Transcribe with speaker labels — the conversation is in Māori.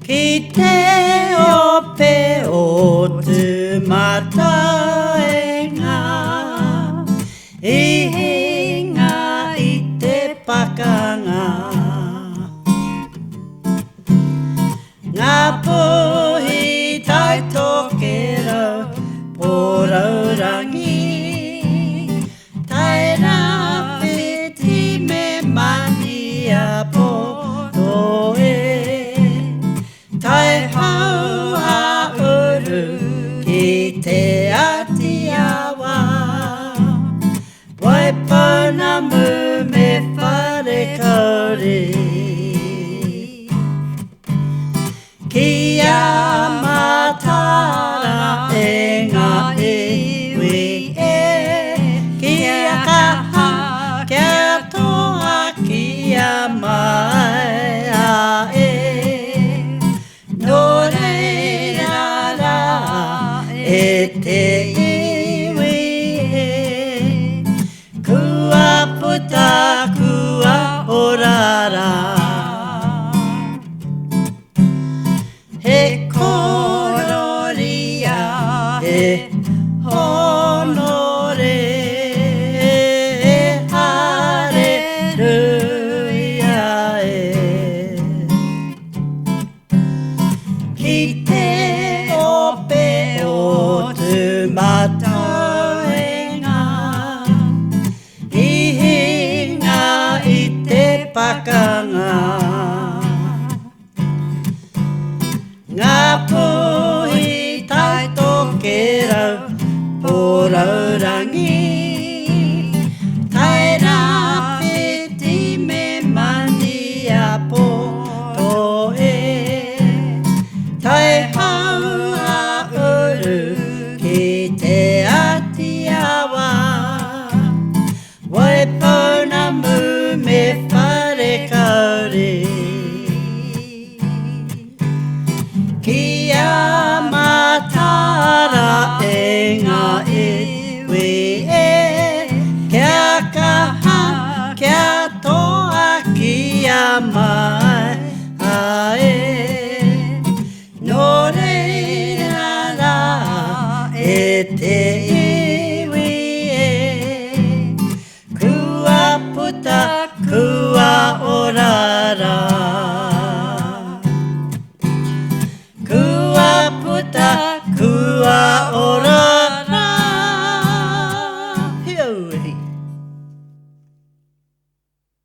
Speaker 1: Ki te ope o tu mataenga I hinga I te pakanga Ngā puhi tai tokera poraurangi Tai rapiti me mani a potoe Tai hau a uru ki te ati awa Waipana mu me whare kauri Ki a matara e ngā iwi e Ki a kaha kia toa ki a mai a e No reira ra e te iwi e Kua puta kua orara He kororia he honore He hareruia e Ki te ope o tu mataenga I hinga I te pakanga Ngā puhi tai tokerau poraurangi Tai rapiti me mani a potoe Tai hau a uru ki te ati awa Waipuna mu me whare kauri Ki a matara e ngā iwi e Kia kaha kia toa ki a mai a e No reira ra e te iwi e Kua puta kua orara Kua puta